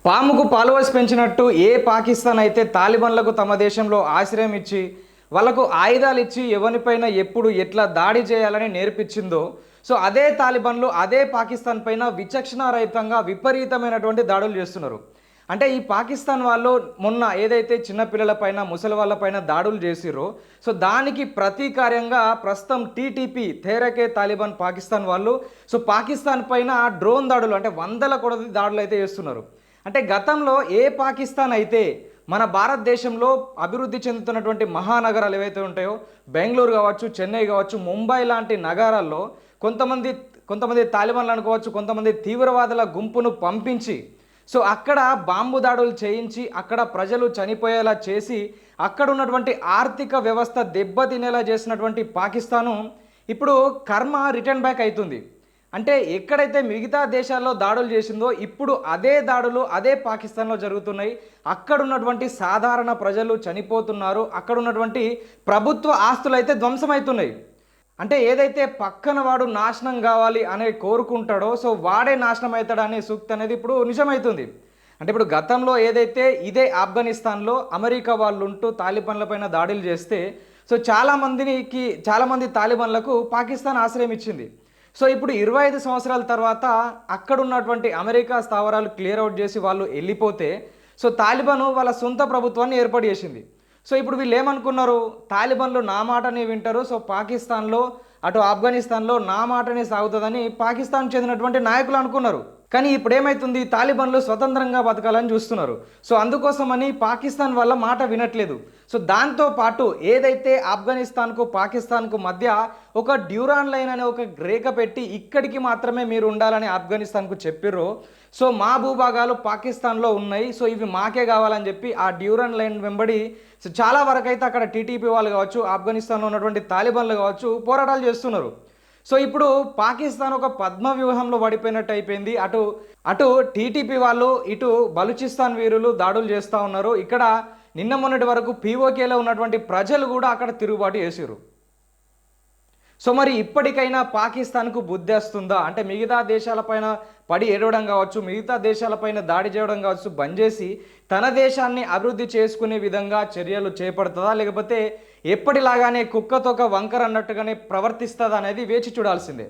పాముకు పాలువసి పెంచినట్టు ఏ పాకిస్తాన్ అయితే తాలిబాన్లకు తమ దేశంలో ఆశ్రయం ఇచ్చి వాళ్లకు ఆయుధాలు ఇచ్చి ఎవరిపైన ఎప్పుడు ఎట్లా దాడి చేయాలని నేర్పించిందో సో అదే తాలిబాన్లు అదే పాకిస్తాన్ పైన విచక్షణారహితంగా విపరీతమైనటువంటి దాడులు చేస్తున్నారు. అంటే ఈ పాకిస్తాన్ వాళ్ళు మొన్న ఏదైతే చిన్నపిల్లలపైన ముసలి వాళ్ళపైన దాడులు చేసిరో సో దానికి ప్రతీకార్యంగా ప్రస్తుతం టీటీపీ తెహ్రీకే తాలిబాన్ పాకిస్తాన్ వాళ్ళు సో పాకిస్తాన్ పైన డ్రోన్ దాడులు అంటే వందల కొలది దాడులు అయితే చేస్తున్నారు. అంటే గతంలో ఏ పాకిస్తాన్ అయితే మన భారతదేశంలో అభివృద్ధి చెందుతున్నటువంటి మహానగరాలు ఏవైతే ఉంటాయో బెంగళూరు కావచ్చు, చెన్నై కావచ్చు, ముంబై లాంటి నగరాల్లో కొంతమంది తాలిబాన్లు అనుకోవచ్చు, కొంతమంది తీవ్రవాదుల గుంపును పంపించి సో అక్కడ బాంబు దాడులు చేయించి అక్కడ ప్రజలు చనిపోయేలా చేసి అక్కడ ఉన్నటువంటి ఆర్థిక వ్యవస్థ దెబ్బతినేలా చేసినటువంటి పాకిస్తాను ఇప్పుడు కర్మ రిటర్న్ బ్యాక్ అవుతుంది. అంటే ఎక్కడైతే మిగతా దేశాల్లో దాడులు చేసిందో ఇప్పుడు అదే దాడులు అదే పాకిస్తాన్లో జరుగుతున్నాయి. అక్కడ ఉన్నటువంటి సాధారణ ప్రజలు చనిపోతున్నారు, అక్కడ ఉన్నటువంటి ప్రభుత్వ ఆస్తులు అయితే ధ్వంసమవుతున్నాయి. అంటే ఏదైతే పక్కన వాడు నాశనం కావాలి అనే కోరుకుంటాడో సో వాడే నాశనం అవుతాడు అనే సూక్తి అనేది ఇప్పుడు నిజమవుతుంది. అంటే ఇప్పుడు గతంలో ఏదైతే ఇదే ఆఫ్ఘనిస్తాన్లో అమెరికా వాళ్ళు ఉంటూ తాలిబాన్లపైన దాడులు చేస్తే సో చాలామంది తాలిబాన్లకు పాకిస్తాన్ ఆశ్రయం ఇచ్చింది. సో ఇప్పుడు 25 సంవత్సరాల తర్వాత అక్కడ ఉన్నటువంటి అమెరికా స్థావరాలు క్లియర్ అవుట్ చేసి వాళ్ళు వెళ్ళిపోతే సో తాలిబాను వాళ్ళ సొంత ప్రభుత్వాన్ని ఏర్పాటు చేసింది. సో ఇప్పుడు వీళ్ళు ఏమనుకున్నారు, తాలిబాన్లు నా మాటనే వింటారు, సో పాకిస్తాన్లో అటు ఆఫ్ఘనిస్తాన్లో నా మాటనే సాగుతుందని పాకిస్తాన్ చెందినటువంటి నాయకులు అనుకున్నారు. కానీ ఇప్పుడు ఏమవుతుంది, తాలిబాన్లు స్వతంత్రంగా బతకాలని చూస్తున్నారు. సో అందుకోసమని పాకిస్తాన్ వల్ల మాట వినట్లేదు. సో దాంతో పాటు ఏదైతే ఆఫ్ఘనిస్తాన్కు పాకిస్తాన్కు మధ్య ఒక డ్యూరాన్ లైన్ అనే ఒక రేఖ పెట్టి ఇక్కడికి మాత్రమే మీరు ఉండాలని ఆఫ్ఘనిస్తాన్కు చెప్పిర్రో సో మా భూభాగాలు పాకిస్తాన్లో ఉన్నాయి, సో ఇవి మాకే కావాలని చెప్పి ఆ డ్యూరాన్ లైన్ వెంబడి సో చాలా వరకు అయితే అక్కడ టీటీపీ వాళ్ళు కావచ్చు, ఆఫ్ఘనిస్తాన్లో ఉన్నటువంటి తాలిబాన్లు కావచ్చు పోరాటాలు చేస్తున్నారు. సో ఇప్పుడు పాకిస్తాన్ ఒక పద్మ వ్యూహంలో పడిపోయినట్టు అయిపోయింది. అటు టీటీపీ వాళ్ళు ఇటు బలూచిస్తాన్ వీరులు దాడులు చేస్తూ ఉన్నారు. ఇక్కడ నిన్న మొన్నటి వరకు పీఓకేలో ఉన్నటువంటి ప్రజలు కూడా అక్కడ తిరుగుబాటు చేసారు. సో మరి ఇప్పటికైనా పాకిస్తాన్కు బుద్ధి వస్తుందా? అంటే మిగతా దేశాలపైన పడి ఏడవడం కావచ్చు, మిగతా దేశాలపైన దాడి చేయడం కావచ్చు బంద్ చేసి తన దేశాన్ని అభివృద్ధి చేసుకునే విధంగా చర్యలు చేపడుతుందా, లేకపోతే ఎప్పటిలాగానే కుక్కతోక వంకర అన్నట్టుగానే ప్రవర్తిస్తుందా అనేది వేచి చూడాల్సిందే.